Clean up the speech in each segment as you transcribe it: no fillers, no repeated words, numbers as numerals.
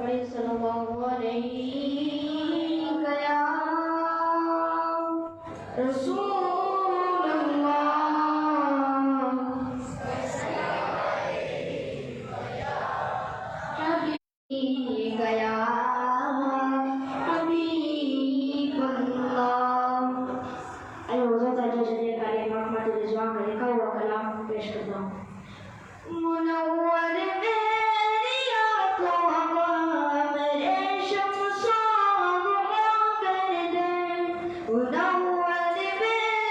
صلی اللہ علیہ یا رسول اللہ حبیب یا حبیب اللہ. آئیے حضور تعالی جلیل علیہ محمد رضوان کا لکھا ہوا کلام پیش کرتا ہوں. منور میری آنکھوں کو میرے شمس و ضحا کر دے. منور میری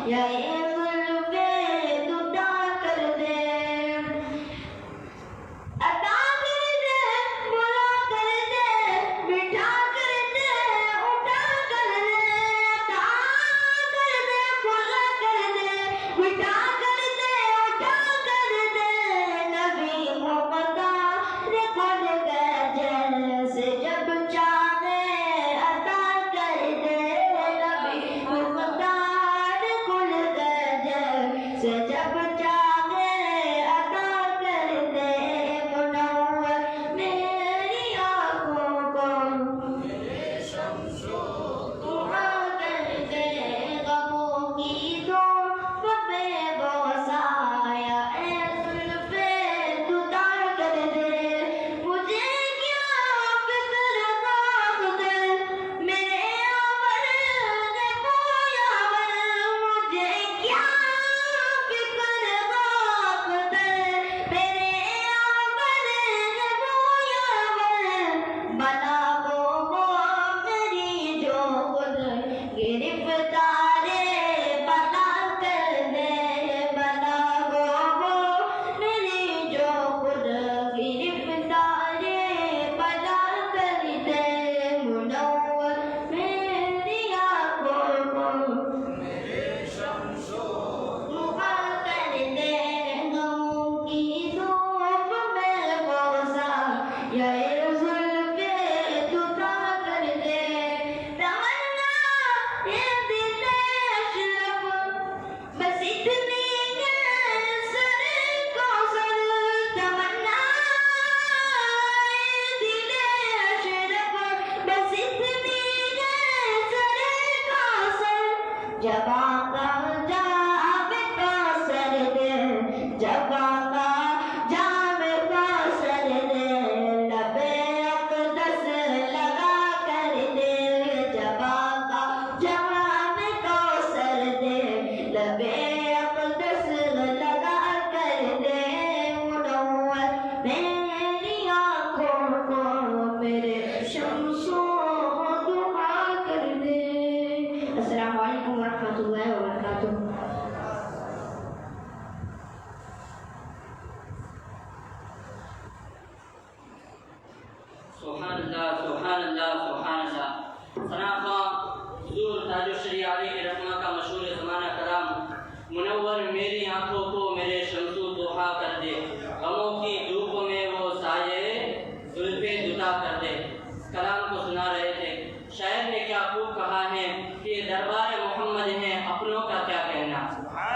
یا زلفے جدا کر دے، عطا کر دے، بلا کر دے، بٹھا کر دے، اٹھا کر دے، عطا کر دے، بلا کر دے، بٹھا کر دے، اٹھا کر دے، نبی مقدار کھل گئے جیسے جب چاہے عطا کر دے، نبی مقدار کھل گئے جیسے جب چاہے عطا کر دے، منور میری آنکھوں کو دعا کر دے، غموں کی دھوپ میں بوسایا اے زلفے جدا کر دے، مجھے کیا فکر غم دل میرے عمر نے کھویا ور، مجھے کیا فکر غم دل میرے عمر نے کھویا ور، بلا وہ میری جو خود گرفتارے بلا کر دے، بلا وہ میری جو خود گرفتارے بلا کر دے، منور میری آنکھوں کو دعا کر دے، غموں کی دھوپ میں بوسا یا زلفے جدا کر دے، تمنا یہ دل اشرف بس اتنی ہے سر کو سر، تمنا یہ دل اشرف بس اتنی ہے سر کو سر، جب آقا جام کا سر دے، جب آقا جام کا سر دے، لب اقدس لگا کر دے، جب آقا جام کا سر دے، لب اقدس لگا کر دے، منور میری آنکھوں کو میرے شمسوں دعا کر دے۔ السلام علیکم ورحمۃ اللہ وبرکاتہ۔ سبحان اللہ سبحان اللہ سبحان اللہ۔ ثنا خواں حضور تاج الشریعہ علی کے رحمہ کا مشہور زمانہ کلام، منور میری آنکھوں کو میرے شمسو دعا کر دے، غموں کی دھوپ میں وہ سائے زلفے جدا کر دے۔ اس کلام کو سنا رہے تھے، شاعر نے کیا خوب کہا ہے کہ یہ دربار محمد ہیں اپنوں کا کیا کہنا،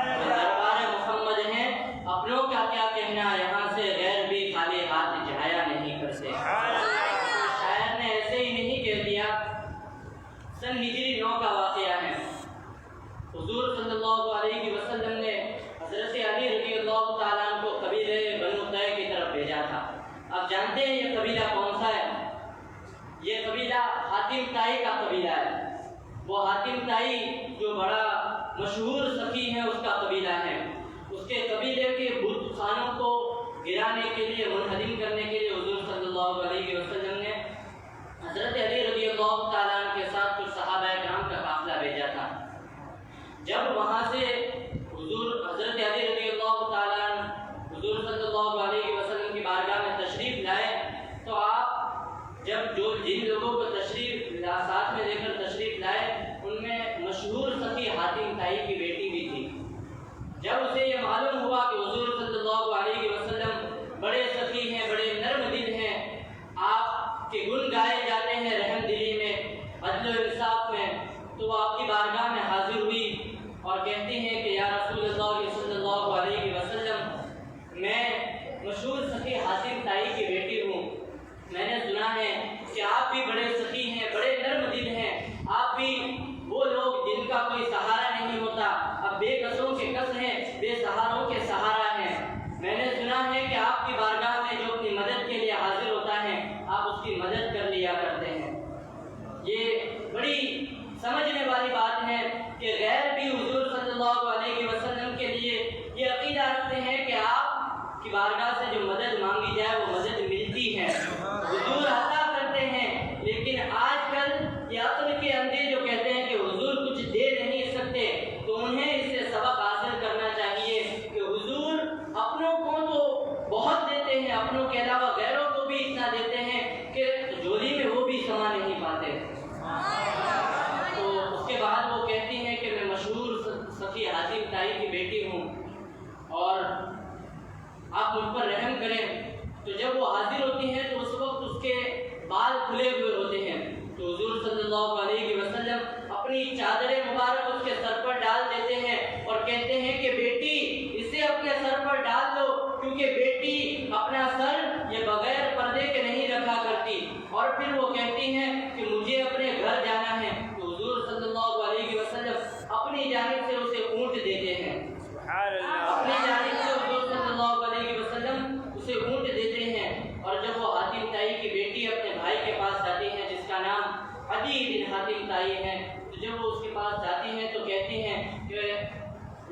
یہ دربار محمد ہیں اپنوں کا کیا کہنا، یہاں سے غیر بھی خالی ہاتھ جایا نہیں کرتے۔ شاعر نے ایسے ہی نہیں کہہ دیا۔ سن ہجری 9 کا واقعہ ہے، حضور صلی اللہ علیہ وسلم نے حضرت علی رضی اللہ تعالیٰ عنہ کو قبیلے بنو طے کی طرف بھیجا تھا۔ آپ جانتے ہیں یہ قبیلہ کون سا ہے؟ یہ قبیلہ حاتم طائی کا قبیلہ ہے۔ وہ حاتم طائی جو بڑا مشہور سخی ہے اس کا قبیلہ ہے۔ اس کے قبیلے کے بت خانوں کو گرانے کے لیے، منہدم کرنے کے لیے حضور صلی اللہ علیہ وسلم نے حضرت علی رضی اللہ تعالیٰ عنہ کے ساتھ کچھ صحابہ کرام کا قافلہ بھیجا تھا۔ جب وہاں سے حضور حضرت علی رضی اللہ تعالیٰ عنہ حضور صلی اللہ علیہ وسلم کی بارگاہ میں تشریف لائے تو آپ جب جن لوگوں کو تشریف ساتھ میں لے کر تشریف لائے ان میں مشہور سخی حاتم طائی کی بیٹی بھی تھی۔ جب اسے یہ معلوم ہوا کہ حضور صلی اللہ علیہ وسلم بڑے سخی ہیں، بڑے نرم دل ہیں، آپ کے گن گائے جاتے ہیں رحم دلی میں، عدل و انصاف میں، تو وہ آپ کی بارگاہ میں حاضر ہوئی اور کہتی ہیں کہ یا رسول اللہ صلی اللہ علیہ وسلم، میں مشہور سخی حاتم طائی کی بیٹی ہوں، میں نے سنا ہے کہ آپ بھی بڑے سخی ہیں، بڑے نرم دل ہیں، آپ بھی وہ لوگ جن کا کوئی سہارا نہیں ہوتا، اب بے کسوں کے کس ہیں، بے سہاروں کے سہارا ہیں۔ میں نے سنا ہے کہ آپ کی بارگاہ میں جو اپنی مدد کے لیے حاضر ہوتا ہے آپ اس کی مدد کر لیا کرتے ہیں۔ یہ بڑی سمجھنے والی بات ہے کہ غیر بھی حضور صلی اللہ علیہ وسلم کے لیے یہ عقیدہ رکھتے ہیں کہ آپ کی بارگاہ سے جو مدد مانگی جائے وہ مدد ملتی ہے، حضور عطا کرتے ہیں۔ لیکن آج کل یہ عقل کے اندھے جو کہتے ہیں کہ حضور کچھ دے نہیں سکتے تو انہیں اس سے تو جب وہ حاضر ہوتی ہیں تو اس وقت اس کے بال کھلے ہوئے ہوتے ہیں، تو حضور صلی اللہ علیہ وسلم اپنی چادر مبارک اس کے سر پر ڈال دیتے ہیں اور کہتے ہیں کہ بیٹی اسے اپنے سر پر ڈال دو، کیونکہ بیٹی اپنا سر یہ بغیر پردے کے نہیں رکھا کرتی۔ اور پھر وہ کہتی ہیں کہ مجھے اپنے گھر جانا ہے، تو حضور صلی اللہ علیہ وسلم اپنی جانب سے اسے اونٹ دیتے ہیں، اپنی جانب سے حضور صلی اللہ علیہ وسلم اسے اونٹ دیتے ہیں۔ اور جب وہ حاتم طائی کی بیٹی اپنے بھائی کے پاس جاتی ہے جس کا نام عدی بن حاتم طائی ہے، تو جب وہ اس کے پاس جاتی ہیں تو کہتی ہیں کہ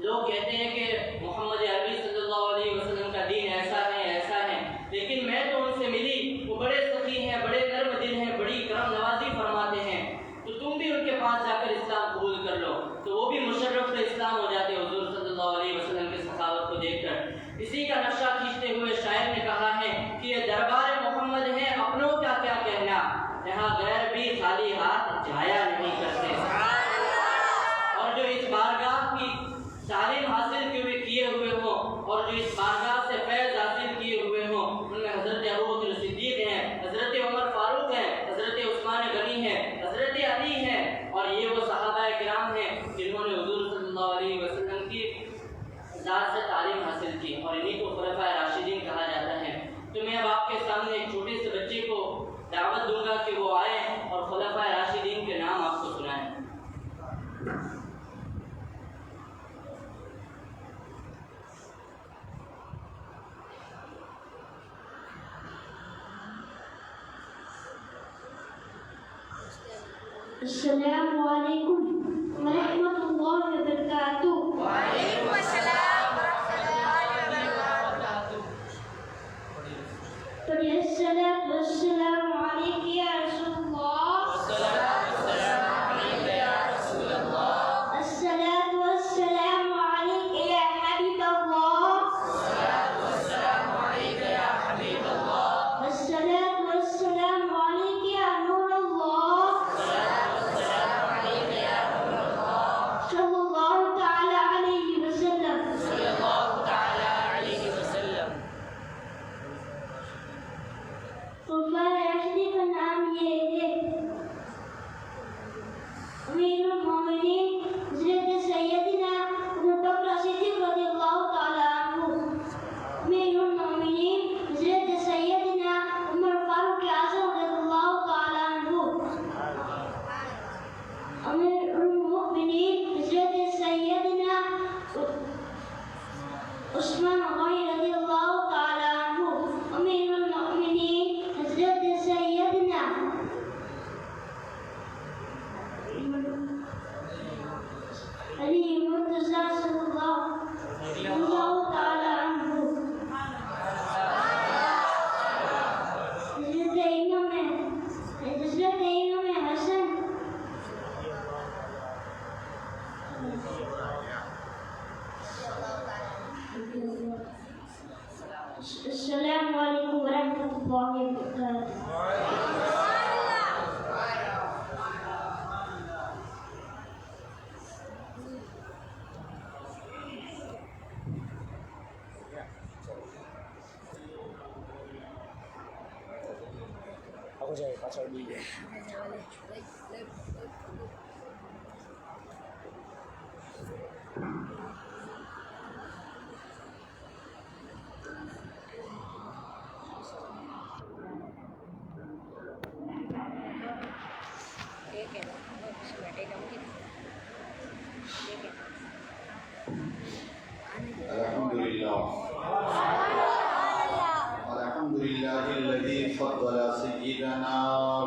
لوگ کہتے ہیں کہ محمد عربی صلی اللہ علیہ وسلم کا دین ایسا ہے، لیکن میں تو ان سے ملی، وہ بڑے سخی ہیں، بڑے نرم دل ہیں، بڑی کرم نوازی فرماتے ہیں، تو تم بھی ان کے پاس جا کر اسلام قبول کر لو۔ تو وہ بھی مشرف اسلام ہو جاتے حضور صلی اللہ علیہ وسلم کے سخاوت کو دیکھ کر۔ اسی کا نقشہ کھینچتے ہوئے شاعر نے کہا ہے کہ یہ دربار محمد ہے، اپنوں کا کیا کہنا، یہاں غیر بھی خالی ہاتھ جایا نہیں کرتے۔ اور جو اس بارگاہ کی تعلیم حاصل کیے ہوئے ہوں اور جو اس بارگاہ سے فیض حاصل کیے ہوئے ہوں، ان میں حضرت ابوبکر صدیق ہیں، حضرت عمر فاروق ہیں، حضرت عثمان غنی ہیں، حضرت علی ہیں، اور یہ وہ صحابہ کرام ہیں جنہوں نے حضور صلی اللہ علیہ وسلم کی ذات سے تعلیم حاصل کی، اور انہیں کو خلفائے راشدین کہا جاتا ہے۔ تو میں اب آپ کے سامنے ایک چھوٹے سے بچے کو دعوت دوں گا کہ وہ آئیں اور خلفائے راشدین کے نام آپ کو سنائیں۔ السلام علیکم ورحمۃ اللہ وبرکاتہ۔ وعلیکم السلام ورحمۃ اللہ وبرکاتہ۔ پڑھیے الصلاۃ والسلام علیک یا رسول اللہ، الصلاۃ والسلام علیک یا رسول اللہ، الصلاۃ والسلام علیک یا حبیب اللہ، الصلاۃ والسلام علیک یا حبیب اللہ، الصلاۃ والسلام علیک یا نور اللہ، صلی اللہ تعالی علیہ وسلم۔ صلی اللہ تعالی علیہ وسلم۔ خلفائے راشدین کا نام یہ ہے: امیر المومنین حضرت سیدنا ابو بکر صدیق رضی اللہ تعالی عنہ، امیر المومنین حضرت سیدنا عمر فاروق اعظم رضی اللہ تعالی عنہ، امیر المؤمنین حضرت سیدنا عثمان غنی رضی اللہ تعالی عنہ، امیر المؤمنین حضرت سیدنا علی مرتضی صلی اللہ تعالی عنہ، حضرت امام حسن، السلام علیکم ورحمۃ اللہ وبرکاتہ۔ Aku cari pasal dulu. الحمد لله الذي فضل سيدنا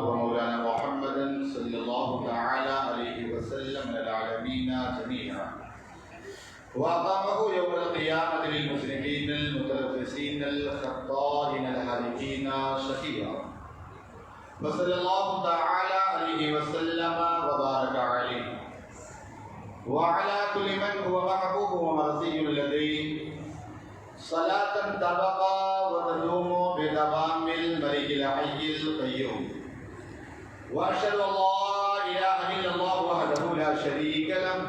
ومولانا محمدا صلى الله تعالى عليه وسلم على العالمين جميعا، وأقامه يوم القيامة للمذنبين المتلفسين الخطائين الهالكين شفيعا، وصلى الله تعالى عليه وسلم وبارك عليه وعلى كل من هو محبوب ومرضي لديه صلاة تبقى وتدوم بدوام الملك الحي القيوم، وأشهد أن لا إله إلا الله وحده لا شريك له،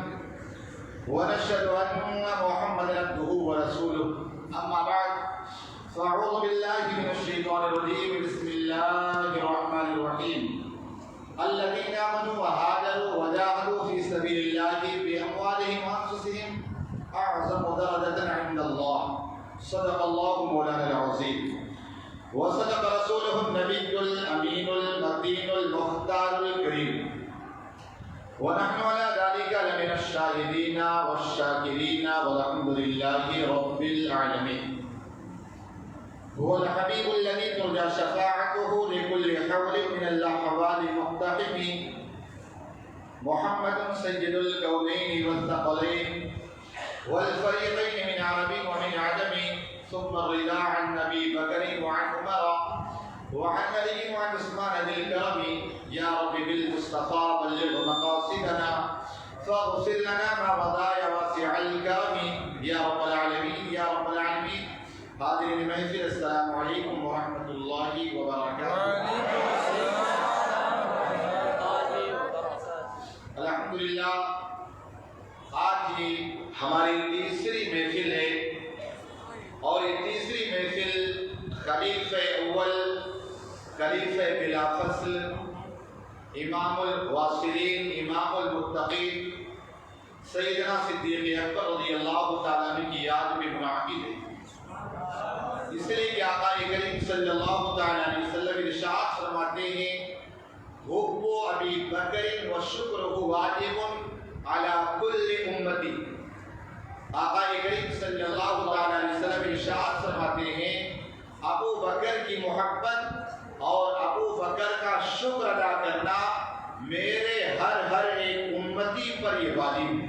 ونشهد أن محمدا عبده ورسوله، أما بعد فأعوذ بالله من الشيطان الرجيم بسم الله الرحمن الرحيم الذين آمنوا وهاجروا وجاهدوا في سبيل الله بأموالهم وأنفسهم أعظم درجة عند الله صدق الله مولانا العظيم وصدق رسوله النبي الأمين المتين المختار الكريم ونحن على ذلك لمن الشاهدين والشاكرين والحمد لله رب العالمين هو الحبيب الذي ترجى شفاعته لكل حول من اللحظات المقتحم محمد سيد الكونين والثقلين والفريقين من عرب ومن عجم ثم الرضا عن أبي بكر وعن عمر وعن علي وعن عثمان ذي الكرم يا رب بالمصطفى بلغ مقاصدنا فاغفر لنا ما مضى يا واسع الكرم يا رب العالمين يا رب العالمين. حاضرین محفل السلام علیکم ورحمۃ اللہ وبرکاتہ. الحمدللہ آج ہی ہماری تیسری محفل ہے اور یہ تیسری محفل خلیفہ اول خلیفہ بلا فصل امام الواصلین امام المتقین سیدنا صدیق اکبر رضی اللہ تعالیٰ عنہ کی یاد میں منعقد ہے. اس لیے کہ آقا کریم صلی اللہ تعالیٰ علیہ وسلم ارشاد فرماتے ہیں حب ابی بکر و شکرہ واجب علی کل امتی. آقا کریم صلی اللہ تعالیٰ علیہ وسلم ارشاد فرماتے ہیں ابو بکر کی محبت اور ابو بکر کا شکر ادا کرنا میرے ہر ایک امتی پر یہ واجب ہے.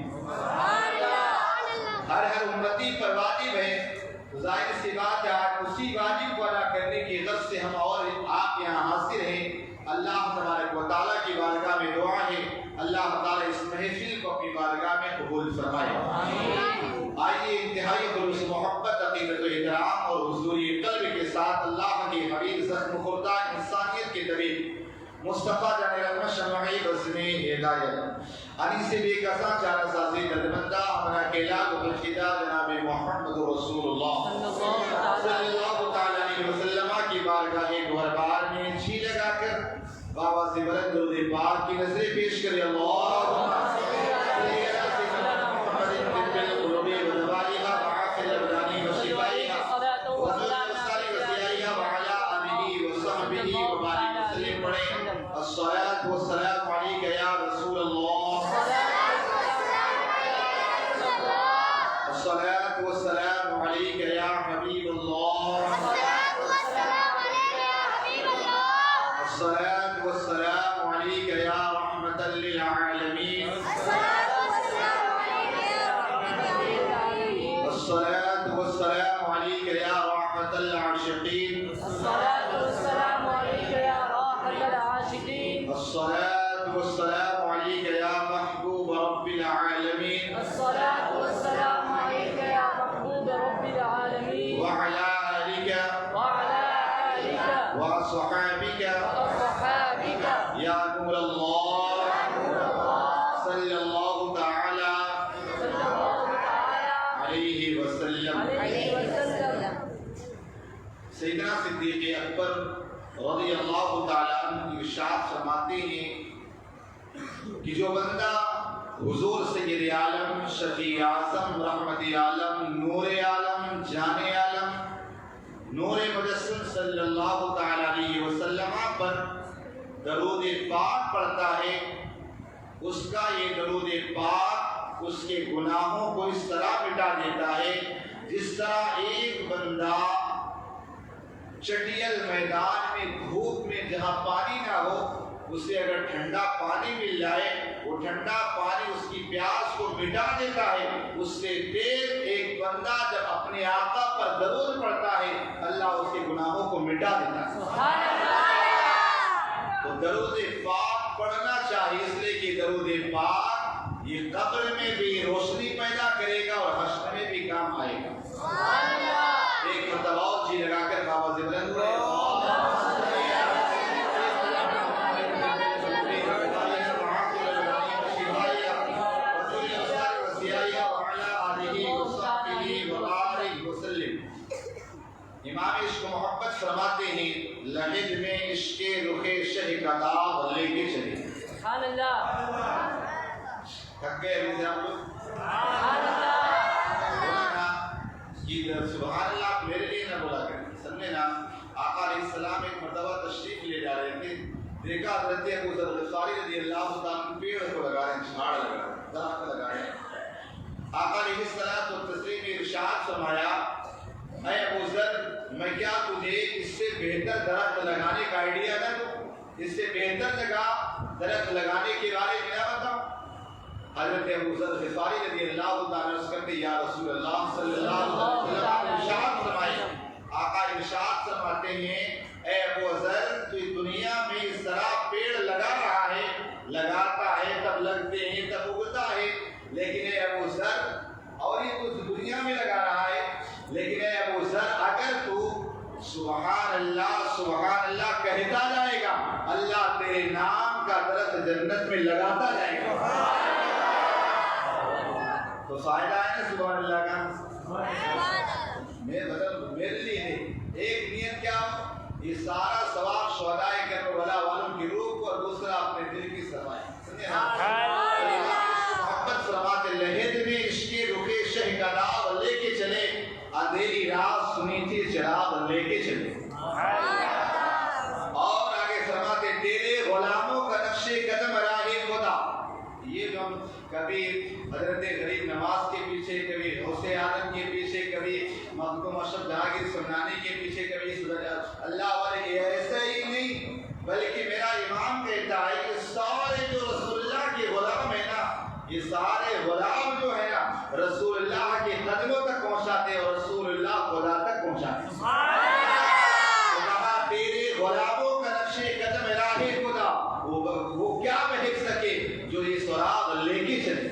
ہر امتی پر واجب ہے. ظاہر سی بات ہے آج اسی واجب کو ادا کرنے کی غرض سے ہم اور آپ یہاں حاضر ہیں. اللہ تبارک و تعالیٰ کی بارگاہ میں دعا ہے اللہ تعالیٰ اس محفل کو اپنی بارگاہ میں قبول فرمائے. آئیے انتہائی خلوص محبت عقیدت و احترام اور حضوری قلب کے ساتھ اللہ کے حبیب زخم خوردہ انسانیت کے طبیب مصطفیٰ جان رحمت شمعی بزمی ہدایت انی سے بے کساں چارہ سازی دردمندہ ہمارا کیلا گفلشدہ جناب محمد رسول اللہ صلی اللہ علیہ وسلم کی بارگاہ گوھر بار میں جھی لگا کر بابا سے بلند درود پاک کی نظریں پیش کرے. اللہم صلی علی سیدنا محمد طب القلوب ودوائها وعافی الابدان وشفائها وذل الاسرار وسیائها وعلى آلہ وصحبہ وبارک وسلم. پڑھیں الصلاة والسلام علیک یا رسول اللہ الصلاة والسلام علیک یا حبیب اللہ الصلاة والسلام علیک یا رحمة للعالمین الصلاة والسلام علیک یا رحمة العاشقین الصلاة والسلام علیک یا محبوب رب العالمین وعلى آلك وصحابك يا نور الله صلى الله تعالى عليه وسلم. سیدنا صدیق اکبر رضی اللہ تعالیٰ عنہ ارشاد فرماتے ہیں کہ جو بندہ حضور سید عالم شفیع اعظم رحمت عالم نور عالم جان عالم نور مجسم صلی اللہ تعالیٰ علیہ وسلم پر درود پاک پڑھتا ہے اس کا یہ درود پاک اس کے گناہوں کو اس طرح مٹا دیتا ہے جس طرح ایک بندہ چٹیل میدان میں دھوپ میں جہاں پانی نہ ہو اسے اگر ٹھنڈا پانی مل جائے وہ ٹھنڈا پانی اس کی پیاس کو مٹا دیتا ہے. اس سے تیز ایک بندہ جب اپنے آقا پر درود پڑھتا ہے اللہ اس کے گناہوں کو مٹا دیتا ہے. تو درود پاک پڑھنا چاہیے اس لیے کہ درود پاک یہ قبر میں بھی روشنی پیدا کرے گا اور حشر میں بھی کام آئے گا. ایک مرتبہ جی لگا کر بابا سے بلند ہوئے امام عشق محبت فرماتے ہیں لحد میں عشق رخ شہ کا داغ لے کے چلے. سبحان اللہ. تھک گئے ابھی سے آپ لوگ؟ سبحان اللہ میرے لیے نہ بولا کریں. سمجھے نا آقا علیہ السلام ایک مرتبہ تشریف لے جا رہے تھے. دیکھا حضرت ابو ذر غفاری رضی اللہ تعالیٰ پیڑ کو لگا رہے ہیں, جھاڑ لگا رہے ہیں, درخت لگا رہے ہیں. آقا علیہ السلام و تسلیم ارشاد فرمایا اے ابو ذر میں کیا تجھے اس سے بہتر درخت لگانے کا آئیڈیا نہ دوں, اس سے بہتر جگہ درخت لگانے کے بارے میں نہ بتاؤں. حضرت ابو ذر غفاری رضی اللہ تعالیٰ عنہ کہتے یا رسول اللہ صلی اللہ علیہ وسلم ارشاد فرمائے. آقا ارشاد فرماتے ہیں اے ابو ذر تو دنیا میں اس طرح پیڑ لگا رہا ہے, لگاتا ہے تب لگتے ہیں تب اگتا ہے, لیکن اے ابو ذر اور یہ تو دنیا میں لگا رہا ہے, لیکن اے ابو ذر اگر تو سبحان اللہ کہتا جائے گا اللہ تیرے نام کا درخت جنت میں لگاتا جائے گا. تو فائدہ ہے نا سبحان اللہ کا. میرے لیے ایک نیت کیا, یہ سارا ثواب شہدائے کربلا والوں کی روح کو اور دوسرا اپنے دل کی سمائے. محبت فرماتے لہد میں عشق رخ شہ کا داغ لے کے چلے, اندھیری رات سنیتی چراغ لے کے چلے. اور آگے فرماتے تیرے غلاموں کا نقش قدم راہ خدا. یہ جو ہم کبھی حضرت غریب نواز کے پیچھے, کبھی غوث عالم کے پیچھے, کبھی مخدوم اشرف جہانگیر سمنانی کے پیچھے, کبھی اللہ والے, یہ ایسا ہی نہیں بلکہ میرا امام کہتا ہے کہ سارے جو رسول اللہ کے غلام ہیں نا, یہ سارے غلام جو ہے نا رسول اللہ کے قدموں تک پہنچاتے اور رسول اللہ خدا تک پہنچاتے. کہا تیرے غلاموں کا نقش قدم راہ خدا, وہ کیا بہک سکے جو یہ سراغ لے کے چلے.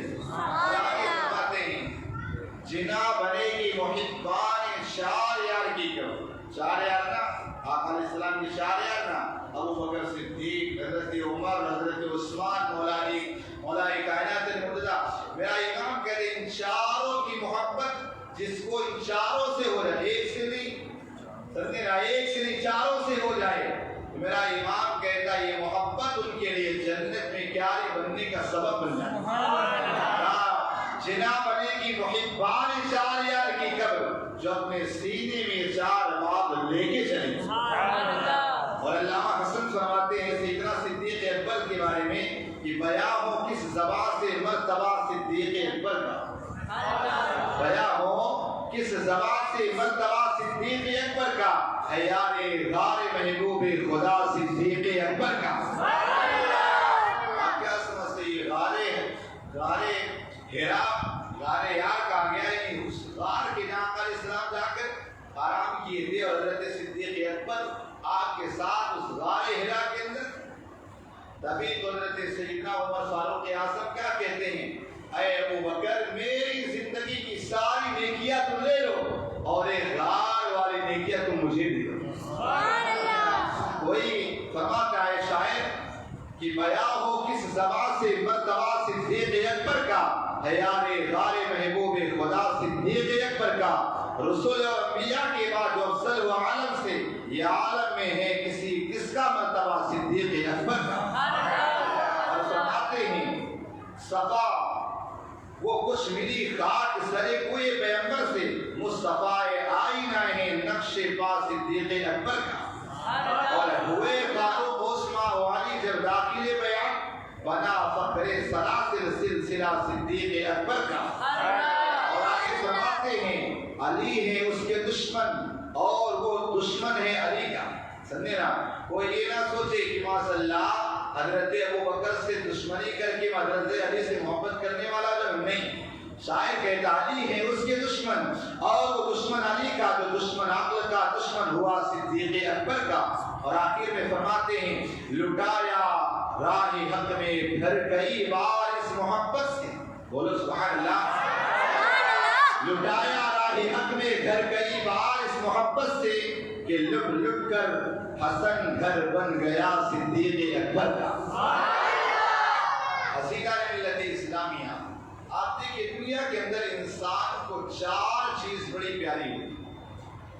جنا بنے گی محبان شاریار کی کرو. شاریار نا آقا علیہ السلام کی شاریار نا ابو بکر صدیق, حضرت عمر, حضرت عثمان, مولا کائنات المرتضی. میرا امام کہتے ہیں ان چاروں کی محبت جس کو ان چاروں سے ہو جائے, ایک سے نہیں سمجھے نا, ایک سے نہیں چاروں سے ہو جائے, میرا امام کہتا ہے یہ محبت ان کے لیے جنت میں کیاری بننے کا سبب بن جائے. جنا بنے گی محبان چار یار کی قبر جو اپنے سینے میں چار باب لے کے چلے. اور علامہ حسن فرماتے ہیں سیدنا صدیق اکبر کے بارے میں کہ بیاں ہو کس زبان سے مرتبہ صدیق اکبر کا, بیاں ہو کس زبان سے مرتبہ صدیق اکبر کا, حیار غار محبوب خدا صدیق اکبر کا. آپ کیا سمجھتے یہ غار ہیرا غار یار کہا گیا ہے, اس غار کے جہاں علیہ السلام جا کر آرام کیے تھے اور حضرت صدیق اکبر آپ کے ساتھ اس غار ہیرا کے اندر. تبھی تو حضرت سیدنا عمر فاروق اعظم کیا کہتے ہیں اے ابو بکر میری زندگی کی ساری نیکیاں تم لے لو اور ایک غار والی نیکیاں تم مجھے دے دو. وہی فرماتا ہے شاعر کہ بیاں ہو کس زبان سے مرتبہ صدیق اکبر کا, حیار غار محبوب خدا صدیق اکبر کا. رسول اور انبیاء کے بعد جو افضل و عالم سے یہ عالم میں ہے کس کا مرتبہ صدیق اکبر کا. اور فرماتے ہیں صفا وہ کچھ ملی خاک سرے کوئی پیغمبر سے, مصطفیٰ آئینہ ہے نقش پا صدیق اکبر کا. اور ہوئے فاروق عثمان والی جب داخل بیان بنا فخر سلاسل سلسلہ صدیق اکبر کا. اور آگے فرماتے ہیں علی ہے اس کے دشمن اور وہ دشمن ہے علی کا. سمجھے نا, کوئی یہ نہ سوچے کہ ماشاء اللہ حضرت ابو بکر سے دشمنی کر کے حضرت علی سے محبت کرنے والا جو نہیں. شاعر کہتا علی ہے اس کے دشمن اور وہ دشمن علی کا جو دشمن عقل کا دشمن ہوا صدیق اکبر کا. اور آخر میں فرماتے ہیں لٹایا راہ حق میں گھر کئی بار اس محبت سے. بولو سبحان اللہ. لٹایا راہ حق میں گھر کئی بار اس محبت سے کہ لٹ لٹ کر حسن گھر بن گیا صدیق اکبر کا. حسینہ ملت اسلامیہ آپ دیکھیں دنیا کے اندر انسان کو چار چیز بڑی پیاری ہوتی.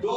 2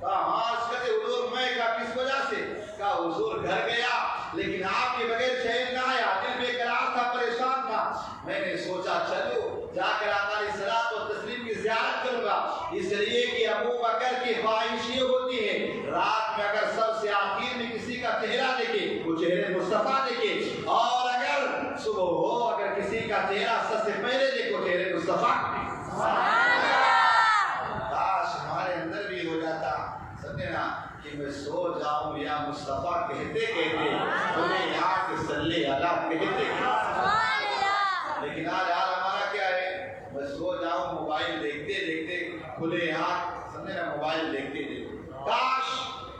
کہا ہاں عسکر حضور میں، کہا کس وجہ سے؟ کہا حضور گھر گیا لیکن آپ کے بغیر چین نہ آیا، دل بے قرار تھا، پریشان تھا، میں نے سوچا چلو جا کر آقا علیہ الصلوۃ والتسلیم کی زیارت کروں گا، اس لیے کہ ابو بکر کی خواہش یہ ہوتی ہے رات میں اگر سب سے آخر میں کسی کا چہرہ دیکھے وہ چہرے مصطفیٰ دیکھے، اور اگر صبح ہو اگر کسی کا چہرہ سب سے پہلے دیکھو چہرے مصطفیٰ کاش ہمارے اندر بھی ہو جاتا، سمجھے نا، کہ میں سو جاؤں یا مصطفیٰ کہتے کہتے انہیں یاد صلی اللہ کہتے لیکن آج حال ہمارا کیا ہے، میں سو جاؤں موبائل دیکھتے دیکھتے کھلے ہاتھ، سمجھے نا، موبائل دیکھتے دیکھتے۔ کاش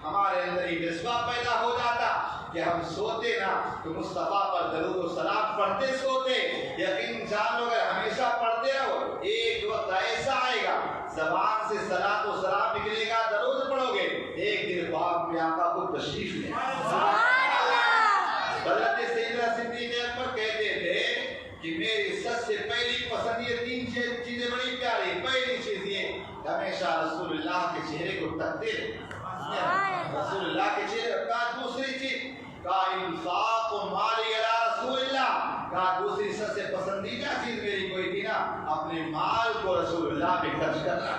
ہمارے اندر یہ جذبہ پیدا ہو جاتا کہ ہم سوتے نا تو مصطفیٰ پر درود و سلام پڑھتے سوتے، یقین جان لو اگر ہمیشہ پڑھتے رہو ایک وقت ایسا آئے گا زبان سے صلاۃ و سلام نکلے گا، درود پڑھو گے، ایک دن خواب میں آقا کو تشریف لے حضرت سیدنا صدیق اکبر کہتے تھے کہ میری سب سے پہلی پسند یہ تین چیزیں بڑی پیاری، پہلی چیز یہ ہمیشہ رسول اللہ کے چہرے کو تکتے رہے، رسول اللہ کے چہرے کا، دوسری چیز کا انفاق و مالی علی رسول اللہ کا، دوسری سب سے پسندیدہ چیز میری کوئی تھی نا اپنے مال کو رسول اللہ پہ خرچ کرنا۔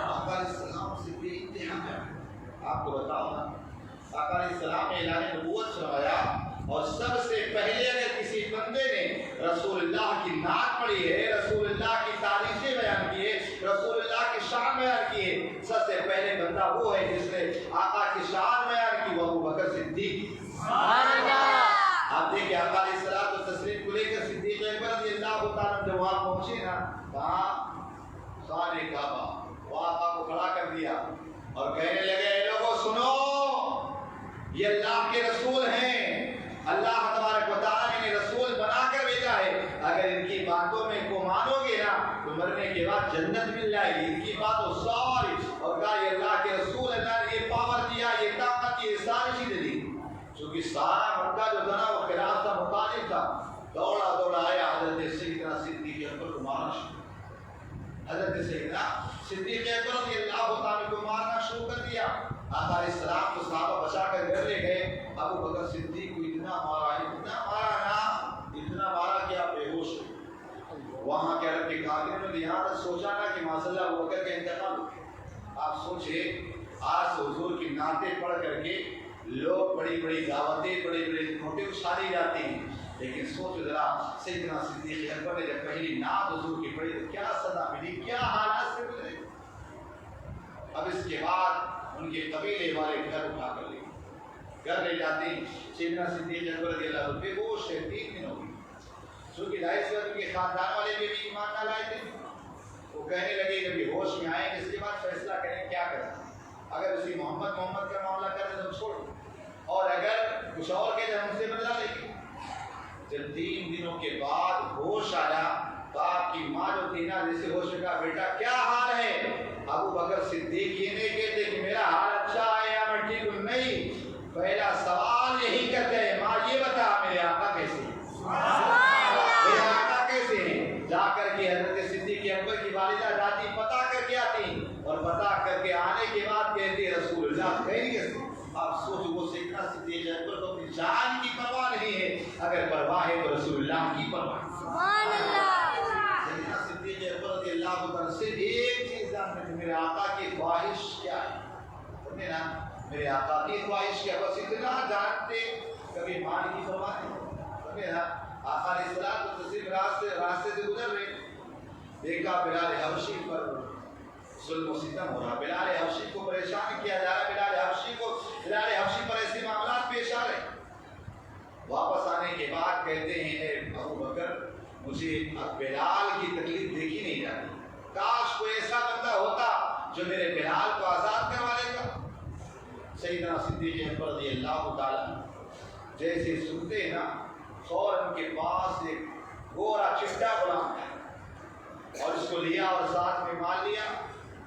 آقا علیہ السلام سے بے انتہا ہے، آپ کو بتاؤ نا، آقا علیہ السلام نے اعلان نبوت فرمایا اور سب سے پہلے اگر کسی بندے نے رسول اللہ کی نعت پڑھی ہے، رسول اللہ کی تعریفیں بیان کی ہے، رسول اللہ کی شان بیان کی ہے، سب سے پہلے بندہ وہ ہے جس نے آقا کی شان بیان کی، وہ ابو بکر صدیق۔ آپ دیکھیں آقا علیہ الصلوۃ والتسلیم کو لے کر صدیق اکبر رضی اللہ تعالیٰ جب وہاں پہنچے نا، کہاں سارے کعبہ، وہ آقا کو کھڑا کر دیا اور کہنے لگے اے لوگوں سنو، یہ اللہ کے رسول ہیں، اللہ تبارک و تعالیٰ نے انہیں رسول بنا کر بھیجا ہے، اگر ان کی باتوں میں کو مانو گے نا تو مرنے کے بعد جنت مل جائے گی، ان کی باتوں ساری، اور کہا یہ اللہ کے رسول، اللہ نے یہ پاور دیا، یہ طاقت، یہ ساری چیزیں دی، چونکہ سارا مکہ جو تھا نا وہ خلاف تھا، مخالف تھا، دوڑا دوڑا آیا حضرت سیدنا صدیق اکبر کو مارنا شروع، حضرت سیدنا صدیق اکبر رضی اللہ تعالیٰ کو مارنا شروع کر دیا۔ آقا علیہ السلام کو صحابہ بچا کر گھر لے گئے، ابو بکر صدیق کو اتنا مارا نا، اتنا مارا کہ آپ بے ہوش ہوئے۔ وہاں کے عرب کے کافروں نے یہاں تک سوچا نا کہ ماشاءاللہ ابو بکر کا انتقال ہو گیا۔ آپ سوچے آج حضور کی نعتیں پڑھ کر کے لوگ بڑی بڑی دعوتیں، بڑے بڑے کھوٹے اچھالی جاتے ہیں، لیکن سوچو ذرا سیدنا صدیق اکبر نے جب پہلی نعت حضور کی پڑھی تو کیا صدا ملی، کیا حالات سے گزرے۔ اب اس کے بعد ان کے قبیلے والے گھر اٹھا کر لے گھر لے جاتے ہیں، سیدنا صدیق اکبر رضی اللہ عنہ بے ہوش ہے، 3 دن ہو گئے، چونکہ ظاہر سی بات ان کے خاندان والے بھی ایمان نہ لائے تھے، وہ کہنے لگے جب یہ ہوش میں آئیں اس کے بعد فیصلہ کریں کیا کریں، اگر اسی محمد کا معاملہ کریں تو چھوڑ، اور اگر کچھ اور کہ ہم سے بدلا لیں گے۔ جب 3 دنوں کے بعد ہوش آیا تو آپ کی ماں جو تھی نا جیسے ہوش میں کہا بیٹا کیا حال ہے؟ ابو بکر صدیق یہ نہیں کہتے کہ میرا حال اچھا ہے یا میں ٹھیک ہوں، نہیں، پہلا سوال یہی کرتے ہیں ماں یہ بتا میرے آقا کیسے ہیں، میرے آقا کیسے ہیں؟ جا کر کے حضرت صدیق اکبر کی والدہ جاتی پتا کر کے آتی اور پتا کر کے آنے کے بعد کہتے رسول اللہ خیریت سے۔ آپ سوچ وہ سیدنا صدیق اکبر کو اپنی جان کی پرواہ نہیں ہے، اگر پرواہ ہے تو رسول اللہ کی پرواہ ہے۔ سیدنا صدیق اکبر رضی اللہ عنہ سے ایک چیز جانتے تھے میرے آقا کی خواہش کیا ہے، سمجھے نا، میرے آقا کی خواہش کیا، بس اتنا جانتے، کبھی مال کی پرواہ نہیں، سمجھے نا۔ آقا علیہ السلام کو تصویر راستے سے گزر رہے، دیکھا بلال حبشی پر ظلم و ستم ہو رہا، بلال حبشی کو پریشان کیا جا رہا، بلال حبشی پر ایسے معاملات پیش آ رہے۔ واپس آنے کے بعد کہتے ہیں اے ابو بکر مجھے اب بلال کی تکلیف دیکھی نہیں جاتی، کاش کوئی ایسا بندہ ہوتا جو میرے بلال کو آزاد کروا لے گا۔ سیدنا صدیق اکبر رضی اللہ تعالیٰ جیسے سنتے نا فوراً کے پاس ایک گورا چٹا غلام تھا اور اس کو لیا اور ساتھ میں مان لیا،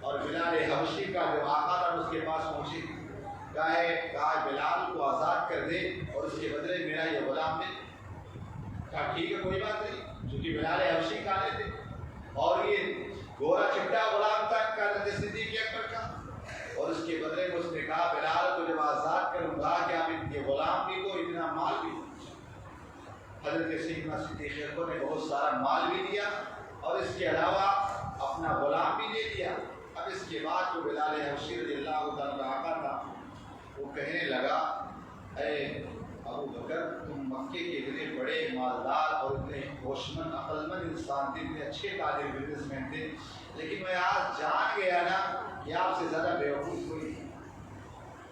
اور بلال حبشی کا جو آقا تھا اس کے پاس پہنچی، کہا بلال کو آزاد کر دے اور اس کے بدلے میرا یہ غلام دے۔ کہا ٹھیک ہے کوئی بات نہیں، چونکہ بلال حبشی کھانے تھے اور یہ گورا چٹا غلام تھا حضرت صدیق اکبر کا، اور اس کے بدلے میں اس نے کہا بلال کو جب آزاد کروں گا کہ آپ ان کے غلام بھی کو اتنا مال بھی دو۔ حضرت سیدنا صدیق اکبر نے بہت سارا مال بھی دیا اور اس کے علاوہ اپنا غلام بھی دے دیا۔ اب اس کے بعد جو بلال حبشی رضی اللہ تعالیٰ آقا تھا وہ کہنے لگا اے ابو بکر تم مکے کے اتنے بڑے مالدار اور اتنے ہوشمند عقلمند انسان تھے، اتنے اچھے تاجر بزنس مین تھے، لیکن میں آج جان گیا نا کہ آپ سے زیادہ بیوقوف کوئی نہیں۔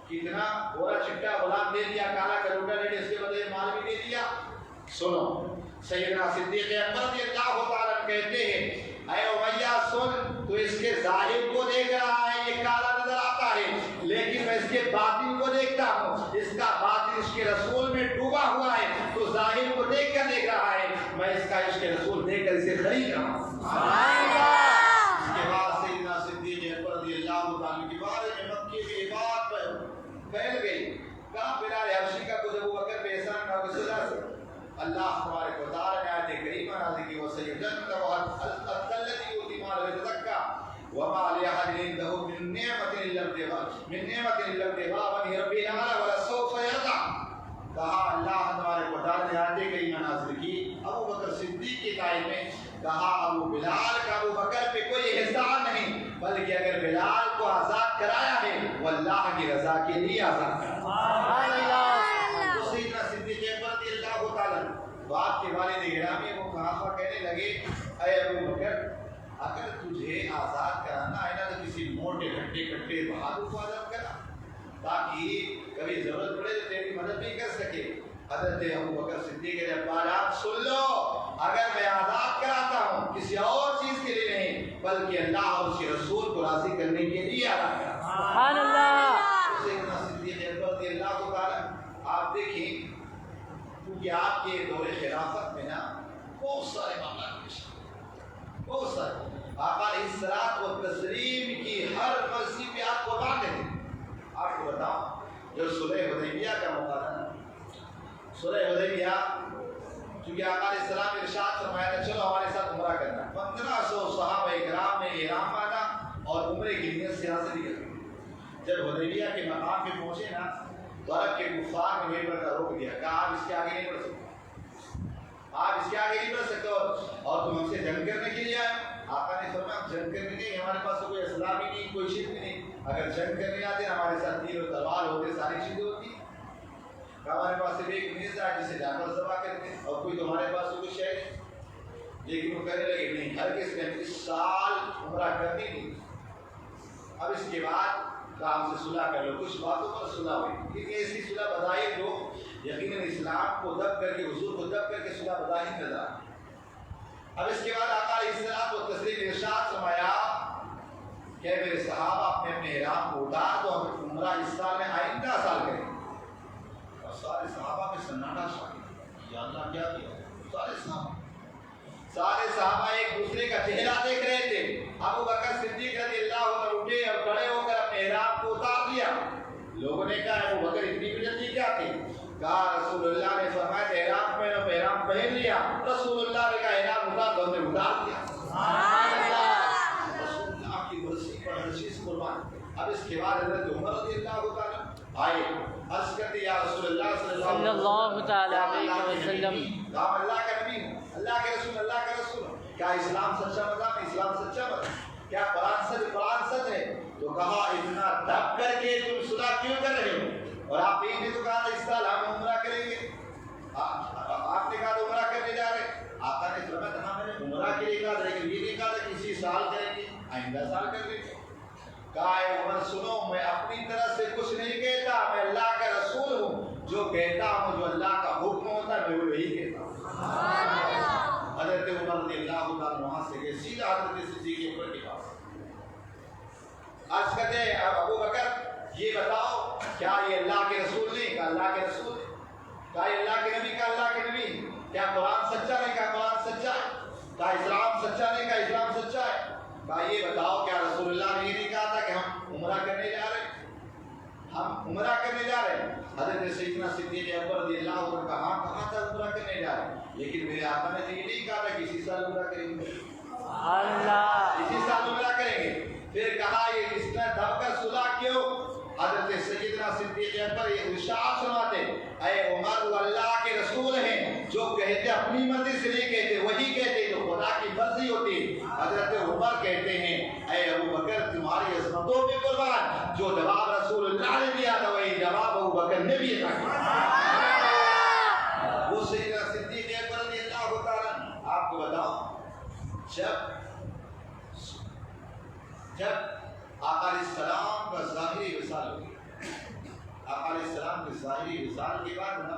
کتنا گورا چٹا غلام دے دیا، کالا کروٹا لے اس کے بدلے مال بھی دے دیا۔ سنو سیدنا صدیق اکبر رضی اللہ تعالیٰ کہتے ہیں اے امیہ سن، تو اس کے ظاہر کو دیکھ رہا ہے یہ کالا نظر آتا ہے، لیکن میں اس کے باطن کو دیکھتا ہوں، اس کا باطن اس کے رسول میں ڈوبا ہوا ہے، تو ظاہر کو دیکھ کر دیکھ رہا ہے، میں اس کا عشق رسول دیکھ کر اسے خرید رہا ہوں۔ اس کے بعد سیدنا صدیق اکبر رضی اللہ تعالیٰ کے بارے میں مکے میں بات پھیل گئی، کہا بلال حبشی کا کچھ ابو بکر پہ احسان نہ کسی طرح سے۔ اللہ تبارک و تعالیٰ نے آیت کریمہ نازل کی وَسَيُجَنَّبُهَا الَّذِي يُؤْتِي مَالَهُ يَتَزَكَّىٰ وَمَا لِأَحَدٍ عِندَهُ مِن نِّعْمَةٍ إِلَّا ابْتِغَاءَ وَجْهِ رَبِّهِ الْأَعْلَىٰ وَلَسَوْفَ يَرْضَىٰ۔ کہا اللہ تبارک و تعالیٰ نے آیت کریمہ نازل کی ابو بکر صدیق کے ٹائم میں، کہا ابو بلال کا ابو بکر پہ کوئی احسان نہیں، بلکہ اگر بلال کو آزاد کرایا ہے وہ اللہ کی رضا کے لیے آزاد کرایا۔ سیدنا صدیق اکبر رضی اللہ تعالیٰ باپ کے والد گرامی وہ کہا کہنے لگے اے ابو بکر اگر تجھے آزاد کرانا ہے نا تو کسی موٹے گھنٹے کٹے بہادر کو آزاد کرا تاکہ کبھی ضرورت پڑے تو تیری مدد بھی کر سکے۔ حضرت ابو بکر صدیق نے آپ سن لو، اگر میں آزاد کراتا ہوں کسی اور چیز کے لیے نہیں بلکہ اللہ اور اس کے رسول کو راضی کرنے کے لیے آزاد کرا۔ سبحان اللہ۔ سیدنا صدیق اکبر رضی اللہ تعالیٰ آپ دیکھیں کیونکہ آپ کے دور خلافت میں نا بہت سارے معاملات پیش آئے، بہت سارے آقا علیہ الصلوۃ والتسلیم کی ہر مرضی پہ آپ قربان تھے۔ آپ کو بتاؤں جو صلح حدیبیہ کا موقع تھا نا، صلح حدیبیہ چونکہ آقا علیہ السلام نے ارشاد فرمایا تھا چلو ہمارے ساتھ عمرہ کرنا، 1500 صحابہ کرام نے احرام باندھا اور عمرے کی نیت سے یہاں سے نکل گئے۔ جب حدیبیہ کے مقام پہ پہنچے نا تو عرب کے کفار نے وہیں پر روک دیا، کہا آپ اس کے آگے نہیں بڑھ سکتے، آپ اس کے آگے نہیں بڑھ سکتے اور تم ہم سے جنگ کرنے کے لیے آئے۔ آقا نے فرمایا ہم جنگ کرنے نہیں، ہمارے پاس تو کوئی اسلحہ بھی نہیں، کوئی چیز بھی نہیں، اگر جنگ کرنے آتے ہمارے ساتھ تیر و تلوار ہوتے، ساری چیزیں ہوتی، ہمارے پاس صرف ایک میز ہے جسے جانور ذبح کرتے ہیں اور کوئی تمہارے پاس تو کوئی شے نہیں۔ لیکن وہ کہنے لگے نہیں، ہر کس نے اس سال عمرہ کرنی نہیں۔ اب اس کے بعد کام سے صلح کر لو، کچھ باتوں پر صلح ہوئی، لیکن ایسی صلح بظاہر جو یقیناً اسلام کو دب کر کے حضور کو دب کر کے صلح بظاہر نظر آئی۔ اب اس کے بعد آقا علیہ الصلوۃ والتسلیم ارشاد فرمایا کہ میرے صحابہ اپنے اپنے احرام کو اتار دو، ہم عمرہ اس سال میں آئندہ سال کریں۔ اور سارے صحابہ پہ سناٹا چھا گیا، یا اللہ کیا کیا؟ سارے صحابہ ایک دوسرے کا چہرہ دیکھ رہے تھے۔ ابو بکر صدیق رضی اللہ عنہ اٹھے اور کھڑے ہو کر اپنے احرام کو اتار دیا۔ لوگوں نے کہا ابو بکر اتنی جلدی کیا تھی؟ کہا رسول اللہ نے فرمایا احرام پہنو، احرام پہن لیا۔ رسول اللہ نے کہا احرام اتار دو، ہم نے اتار دیا۔ رسول اللہ کی مرضی پر ہر چیز قربان۔ اب اس کے بعد حضرت عمر رضی اللہ تعالیٰ آئے، عرض کرتے یا رسول اللہ صلی اللہ تعالیٰ علیہ وسلم، کہا اللہ کا نبی ہوں، اللہ کے رسول، اللہ کا رسول ہوں، کیا اسلام سچا مذہب ہے؟ اسلام سچا مذہب، کیا قرآن سچ ہے؟ تو کہا اتنا دب کر کے تم صلح کیوں کر رہے ہو؟ اور آپ نے تو کہا تھا اس سال ہم عمرہ کریں گے، آپ نے کہا تو عمرہ کرنے جا رہے ہیں۔ آقا نے فرمایا ہاں میں نے عمرہ کے لیے کہا تھا لیکن یہ نہیں کہا تھا کہ اسی سال کریں گے، آئندہ سال کر لیں گے۔ کہا اے عمر سنو، میں اپنی طرف سے کچھ نہیں کہتا، میں اللہ کا رسول ہوں، جو کہتا ہوں جو اللہ کا حکم ہوتا ہے میں وہی کہتا ہوں۔ حضرت عمر رضی اللہ تعالیٰ وہاں سے گئے سیدھا حضرت صدیق اکبر کے پاس، عرض کرتے ہیں ابو بکر یہ بتاؤ کیا یہ اللہ کے رسول نہیں؟ کہا اللہ کے رسول ہے۔ کہا یہ اللہ کے نبی؟ کہا اللہ کے نبی۔ کیا قرآن سچا نہیں؟ کہا قرآن سچا ہے۔ کہا اسلام سچا نہیں؟ کہا اسلام سچا ہے۔ کہا یہ بتاؤ کیا رسول اللہ نے یہ نہیں کہا تھا کہ ہم عمرہ کرنے جا رہے ہیں، ہم عمرہ کرنے جا رہے ہیں؟ حضرت سیدنا صدیق اکبر رضی اللہ عنہ نے کہا تھا عمرہ کرنے جا رہے ہیں، لیکن میرے آقا نے یہ نہیں کہا تھا کہ اسی سال عمرہ کریں گے، اسی سال عمرہ کریں گے۔ پھر کہا یہ اس طرح دب کر صلح کیوں؟ کہتے ہیں اے ابو بکر تمہاری عظمتوں پہ قربان، جو جواب رسول اللہ نے دیا تھا وہی جواب ابو بکر نے بھی عطا کیا۔ وہ سیدنا صدیق اکبر رضی اللہ تعالیٰ، آپ کو بتاؤں جب آقا علیہ السلام کا ظاہری وصال ہو گیا، آقا علیہ السلام کے ظاہری وصال کے بعد نا،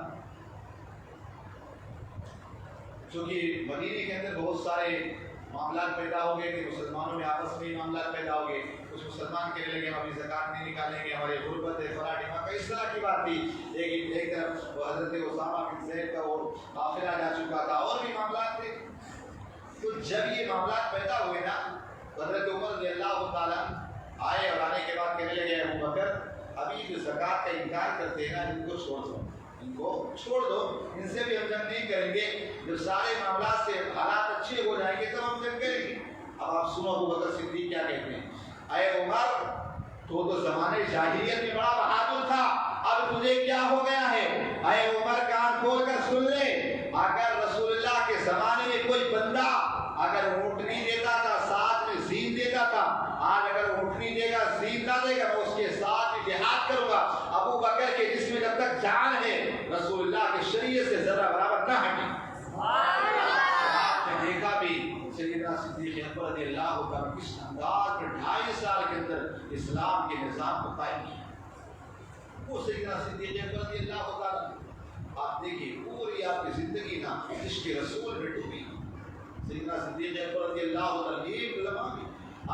چونکہ مدینے کے اندر بہت سارے معاملات پیدا ہو گئے کہ مسلمانوں میں آپس میں معاملات پیدا ہو گئے، کچھ مسلمان کہنے لگے ہم اپنی زکات نہیں نکالیں گے، ہماری غربت ہے فلاں ٹھماں، اس طرح کی بات تھی۔ ایک طرف حضرت اسامہ بن زید کا وہ قافلہ جا چکا تھا، اور بھی معاملات تھے۔ تو جب یہ معاملات پیدا ہوئے نا، حضرت عمر رضی اللہ تعالیٰ آئے اور آنے کے بعد کہنے لگے ابو بکر ابھی جو زکات کا انکار کرتے ہیں نا ان کو چھوڑ دو، ان کو چھوڑ دو، ان سے بھی ہم جنگ نہیں کریں گے، جب سارے معاملات سے حالات اچھے ہو جائیں گے تب ہم جنگ کریں گے۔ اب آپ سنو ابو بکر صدیق کیا کہتے ہیں، اے عمر تو زمانے جاہلیت میں بڑا بہادر تھا، اب تجھے کیا ہو گیا ہے؟ اے عمر کان کھول کر سن لے، اگر رسول اللہ کے زمانے میں کوئی بندہ اگر اونٹنی دیتا تھا ساتھ میں زین دیتا تھا، آج اگر اونٹنی دے گا زین نہ دے گا میں اس کے ساتھ بھی جہاد کروں گا۔ ابو بکر کے جسم میں جب تک جان ہے رسول اللہ کے شریعت سے ذرہ برابر نہ ہٹے۔ آپ نے دیکھا بھی سیدنا صدیق اکبر رضی اللہ عنہ کس انداز میں 2.5 سال کے اندر اسلام کے نظام کو قائم کیا۔ وہ سیدنا صدیق اکبر رضی اللہ عنہ آپ دیکھیے پوری آپ کی زندگی نا عشق رسول میں ڈوبی۔ سیدنا صدیق اکبر رضی اللہ عنہ ایک لمحہ بھی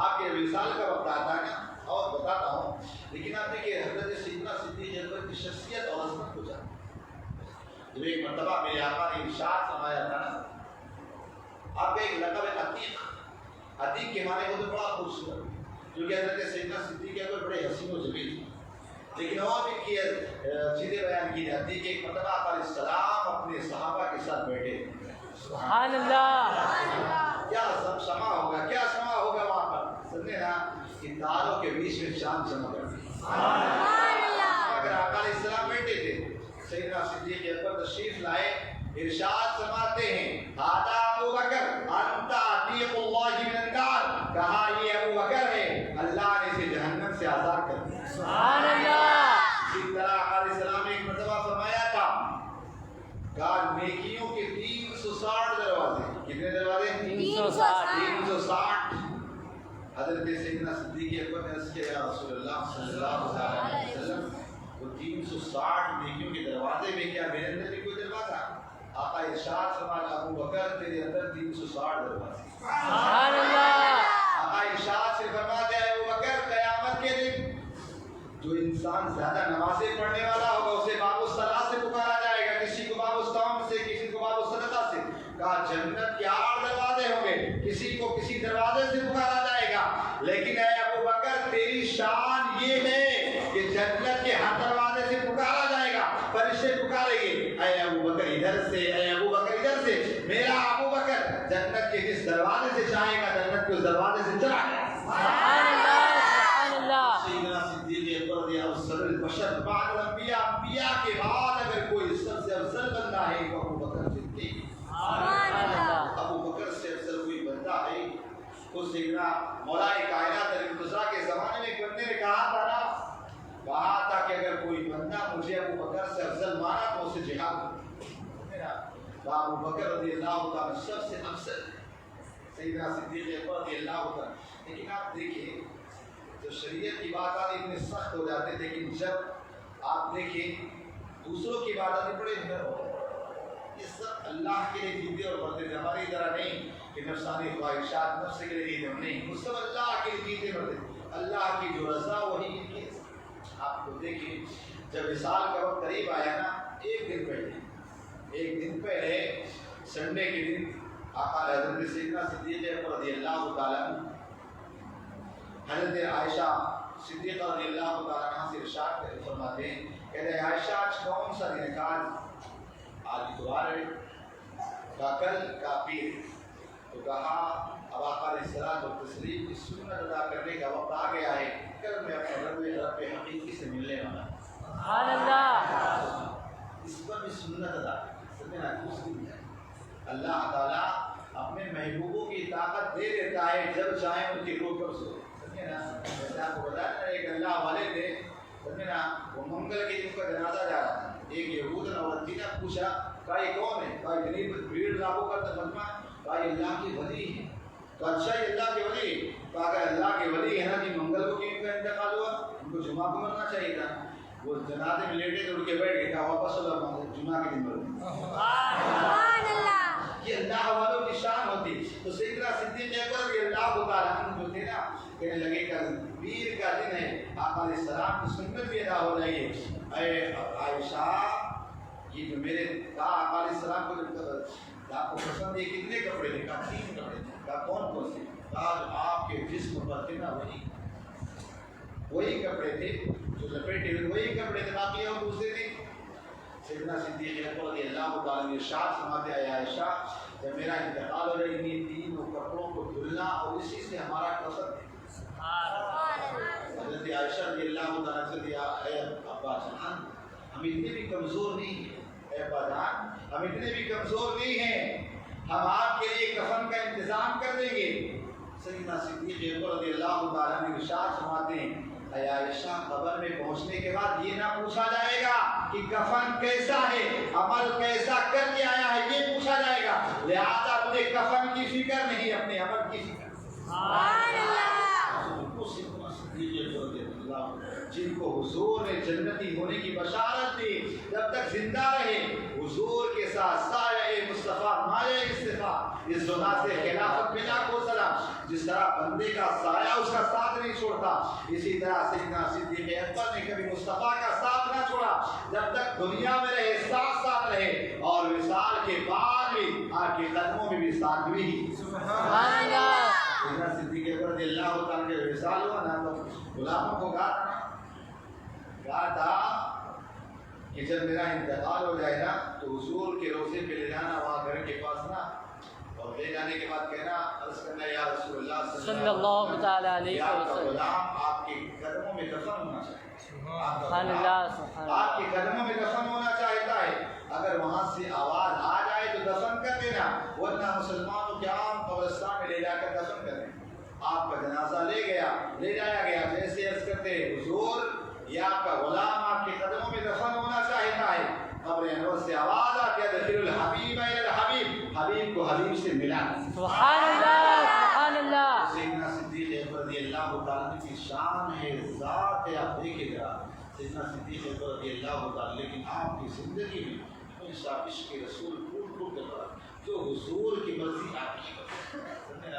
آپ کے وصال کا وقت آتا ہے نا، اور بتاتا ہوں، لیکن آپ دیکھیے حضرت سیدنا صدیق اکبر کی شخصیت اور عظمت کو جانتے۔ جب ایک مرتبہ میرے آقا نے ارشاد فرمایا تھا نا، آپ کا ایک لقب ہے عتیق، عتیق کے معنی ہوتے بڑا خوبصورت، جو کہ حضرت سیدنا صدیق اکبر بڑے حسین و جمیل تھے، لیکن اور بھی کی چیزیں بیان کی جاتی کہ ایک مرتبہ آپ علیہ السلام اپنے صحابہ کے ساتھ بیٹھے، سبحان اللہ، کیا سما ہوگا، کیا سما ہوگا وہاں پر، سننے نا کہ تاروں کے بیچ میں چاند چمک رہا ہے۔ اگر آقا علیہ السلام بیٹھے تھے، سیدنا صدیق اکبر تشریف لائے، ارشاد فرماتے ہیں ہذا ابو بکر انت عتیق اللہ من النار، کہا یہ ابو بکر ہے اللہ نے اسے جہنم سے آزاد کر دیا۔ سبحان اللہ۔ اسی طرح آقا علیہ السلام نے ایک مرتبہ فرمایا تھا کہ نیکیوں کے 360 دروازے، کتنے دروازے؟ 360۔ حضرت سیدنا صدیق اکبر نے عرض کیا یا رسول اللہ صلی اللہ علیہ وسلم، وہ 360 نیکیوں کے دروازے میں کیا میرے اندر بھی کوئی دروازہ؟ آقا ارشاد فرمایا ابو بکر تیرے اندر 360 دروازے۔ سبحان اللہ۔ آقا ارشاد سے فرماتے ہیں ابو بکر قیامت کے دن جو انسان زیادہ نمازیں پڑھنے والا ہوگا اسے باب الصلاۃ سے پکارا جائے گا، کسی کو باب الصوم سے، کسی کو باب الصدقہ سے۔ کہا جنت کے 8 دروازے ہوں گے، کسی کو کسی دروازے سے پکارا جائے گا، لیکن اے ابو بکر تیری شان یہ ہے کہ جنت کے ہر دروازے سے پکارا جائے گا، فرشتے پکاریں گے اے ابو بکر ادھر سے، اے ابو بکر ادھر سے، میرا ابو بکر جنت کے جس دروازے سے چاہے گا جنت کے اس دروازے سے چلا جائے گا۔ سبحان اللہ، سبحان اللہ۔ سیدنا صدیق اکبر رضی اللہ عنہ افضل البشر بعد الانبیاء، انبیاء کے بعد اگر کوئی سب سے افضل بندہ ہے تو ابو بکر صدیق۔ سبحان اللہ۔ ابو بکر سے افضل کوئی بندہ ہے؟ تو سیدنا مولا کائنات علی القدرہ کے زمانے میں ایک بندے نے کہا تھا نا، کہا تھا کہ اگر کوئی بندہ مجھے ابو بکر سے افضل مانا تو اسے جہاد کرو۔ ابو بکر رضی اللہ عنہ سب سے افضل سیدنا صدیق اکبر رضی اللہ عنہ۔ لیکن آپ دیکھیں جب شریعت کی بات آتی اتنے سخت ہو جاتے، لیکن جب آپ دیکھیں دوسروں کی بات آتی بڑے نرم ہو، یہ سب اللہ کے لیے جیتے اور مرتے تھے، ہماری طرح نہیں کہ نفسانی خواہشات نفس کے لیے جیتے، نہیں، وہ سب اللہ کے لیے جیتے مرتے، اللہ کی جو رضا وہی ان کی۔ آپ کو دیکھیں جب وصال کا وقت قریب آیا نا، ایک دن پہلے سنڈے کے دن آقا حضرت سیدنا صدیق اکبر رضی اللہ تعالیٰ حضرت عائشہ صدیقہ رضی اللہ تعالیٰ عنہ سے ارشاد فرماتے ہیں کہ عائشہ آج کون سا دن ہے؟ آج اتوار ہے، کل کا پیر۔ تو کہا اب آقا علیہ الصلوۃ والتسلیم کی سنت ادا کرنے کا وقت آ گیا ہے، کل میں اپنے رب حقیقی سے ملنے والا ہوں۔ سبحان اللہ۔ اس پر بھی سنت ادا کرنا اللہ تعالیٰ اپنے محبوبوں کی طاقت دے دیتا ہے جب چاہیں ان کی روح پر سو. سمجھے نا؟ جیسے آپ کو بتایا نا ایک اللہ والے تھے, سمجھے نا, وہ منگل کے دن کا جنازہ جا رہا تھا. ایک یہود عورت تھی نا, پوچھا کہا یہ کون ہے؟ کہا اتنی بھیڑ لاگو کرتا مجمع. کہا یہ اللہ کے ولی ہے. تو اچھا یہ اللہ کے ولی ہے. کہا اگر اللہ کے ولی ہے نا, کہ منگل کو کیوں کا انتقال ہوا؟ ان کو جمعہ کو مرنا چاہیے تھا. وہ جنازے میں لیٹے تو اڑ کے بیٹھ گئے. کہا واپس چلو جمعہ کے دن مرنا. یہ اللہ والوں کی شان ہوتی. تو سیدنا صدیق اکبر رضی اللہ تعالیٰ عنہ جو تھے نا, کہنے لگے کہ پیر کا دن ہے, آقا علیہ السلام کی سنت بھی ادا ہو رہی ہے. اے عائشہ, یہ جو میرے کہا آقا علیہ السلام کو جب آپ کو پسند ہے کتنے کپڑے تھے؟ کہا 3 کپڑے تھے. کہا کون کون سے؟ کہا جو آپ کے جسم پر تھے نا وہی کپڑے تھے جو لپیٹے ہوئے, وہی کپڑے تھے, باقی اور دوسرے تھے. سیدنا صدیق اکبر رضی اللہ تعالیٰ عنہ ارشاد فرماتے ہیں, عائشہ جب میرا انتقال ہو رہا ہے, انہیں 3 کپڑوں کو دھلنا اور اسی سے ہمارا کفن ہے. حضرت عائشہ رضی اللہ تعالیٰ عنہ سے اے ابا جان, ہم اتنے بھی کمزور نہیں ہیں. اے ابا جان, ہم اتنے بھی کمزور نہیں ہیں, ہم آپ کے لیے کفن کا انتظام کر دیں گے. سیدنا صدیق اکبر رضی اللہ تعالیٰ عنہ ارشاد فرماتے ہیں, اے عائشہ قبر میں پہنچنے کے بعد یہ نہ پوچھا جائے گا کہ کفن کیسا ہے, عمل کیسا کر کے آیا ہے, یہ پوچھا جائے گا. لہذا اپنے کفن کی فکر نہیں, اپنے عمل کی فکر. جن کو حضور نے جنتی ہونے کی بشارت دی, جب تک زندہ رہے حضور کے ساتھ سایہ مصطفیٰ مایہ اصطفیٰ اس دنیا سے خلافت بنا کو سلام. جس طرح بندے کا سایہ اس کا ساتھ نہیں چھوڑتا, اسی طرح سیدنا صدیق اکبر نے کبھی مصطفیٰ کا ساتھ نہ چھوڑا. جب تک دنیا میں رہے ساتھ ساتھ رہے, اور وصال کے بعد بھی آپ کے قدموں میں بھی ساتھ بھی. سبحان اللہ. سیدنا صدیق اکبر رضی اللہ تعالیٰ کے وصال ہوا نا, تو غلاموں کو کہا تھا کہ جب میرا انتقال ہو جائے نا تو حضور کے روضے پہ لے جانا, وہاں گھر کے پاس نا, اور لے جانے کے بعد کہنا عرض کرنا یا رسول اللہ صلی اللہ تعالی علیہ وسلم, غلام آپ کے قدموں میں دفن ہونا چاہیے. سبحان اللہ. آپ کے قدموں میں دفن ہونا چاہتا ہے. اگر وہاں سے آواز آ جائے تو دفن کر دینا, ورنہ مسلمانوں کے عام قبرستان میں لے جا کر دفن کر دینا. آپ کا جنازہ لے جایا گیا, جیسے عرض کرتے حضور یہ آپ کا غلام آپ کے قدموں میں دفن ہونا چاہتا ہے. قبر انور سے آواز آتی ہے دخل الحبیب الی الحبیب, حبیب کو حبیب سے ملا. سبحان اللہ. سبحان اللہ. سیدنا صدیق اکبر رضی اللہ تعالیٰ عنہ کی شان ہے, ذات ہے. آپ دیکھیں ذرا سیدنا صدیق اکبر رضی اللہ تعالیٰ, لیکن آپ کی زندگی میں ہمیشہ عشق رسول پھول پھول کے پڑا, جو حضور کی مرضی آپ کی مرضی.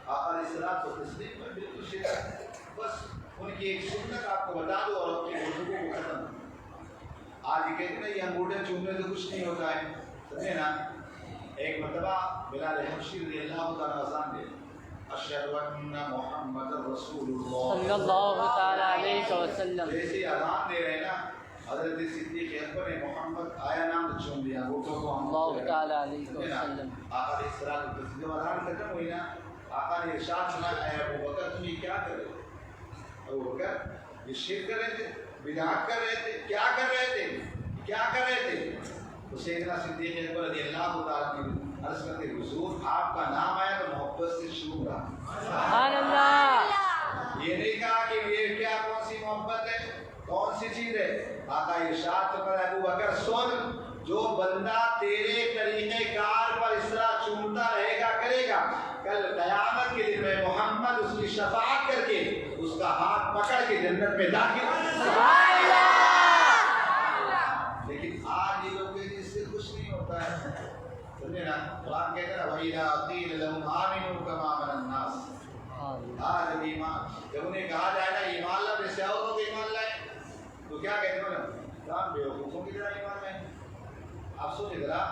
آقا علیہ الصلوۃ والتسلیم پر بالکل شرک. بس ان کی ایک سنت آپ کو بتا دو اور اپنی گفتگو کو ختم. آج یہ کہتے ہیں یہ انگوٹھے چومنے سے کچھ نہیں ہوتا ہے, سمجھے نا. ایک مرتبہ بلال حبشی رضی اللہ تعالیٰ اذان دے, اشہد ان محمد رسول اللہ صلی اللہ تعالیٰ علیہ وسلم. جیسے اذان دے رہے نا, حضرت صدیق اکبر نے محمد آیا نام چوم دیا, انگوٹھوں کو اللہ تعالیٰ علیہ وسلم. آقا علیہ الصلوۃ والتسلیم اذان ختم ہوئی نا, آقا نے ارشاد فرمایا, اے ابو بکر تم یہ کیا کر رہے ہو؟ ابو بکر یہ شرک کر رہے تھے, بدعت کر رہے تھے, کیا کر رہے تھے؟ تو سیدنا صدیق اکبر رضی اللہ تعالیٰ عنہ عرض کرتے حضور آپ کا نام آیا تو محبت سے شروع رہا. سبحان اللہ. یہ نہیں کہا کہ یہ کیا کون سی محبت ہے, کون سی چیز ہے. آقا ارشاد فرمایا ابو بکر سن, جو بندہ تیرے طریقہ کار پر اس طرح چومتا رہے گا کرے گا, کل قیامت کے دن میں محمد اس کی شفاعت کر کے اس کا ہاتھ پکڑ کے جنت میں داخل. سبحان اللہ. لیکن آج یہ لوگ اس سے خوش نہیں ہوتا ہے, سمجھے نا. قرآن کہتا ہے وَإِذَا قِيلَ لَهُمْ آمِنُوا كَمَا آمَنَ النَّاسُ, آج ایمان, جب انہیں کہا جائے نا ایمان لا جیسے اور لوگ ایمان لائے تو کیا کہتے ہیں نا, بیوقوفوں کی طرح ایمان لائے. آپ سوچے ذرا,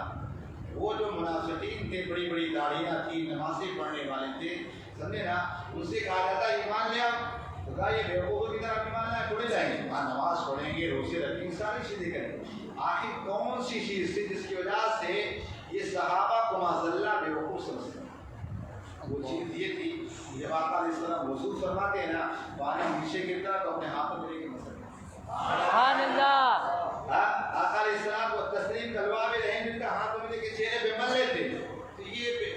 وہ جو منافقین تھے, بڑی بڑی داڑھیاں تھیں, نمازیں پڑھنے والے تھے, سمجھے نا, ان سے کہا جاتا ہے ایمان لے آؤ, تو کہا یہ بیوقوفوں کی طرح ایمان لائے تھوڑے جائیں گے, وہاں نماز پڑھیں گے, روزے رکھیں گے, ساری چیزیں کریں گے. آخر کون سی چیز تھی جس کی وجہ سے یہ صحابہ کو معذلہ بیوقوف سمجھتے ہیں؟ وہ چیز یہ تھی, جب آقا علیہ السلام وضو فرماتے ہیں نا, پانی نیچے گرتا تو اپنے ہاتھوں میں لے کے مسئلہ. سبحان اللہ. آقا علیہ السلام کو تسلیم کلوا بھی رہے, جن کا ہاتھوں میں لے کے چہرے پہ مل لیتے. تو یہ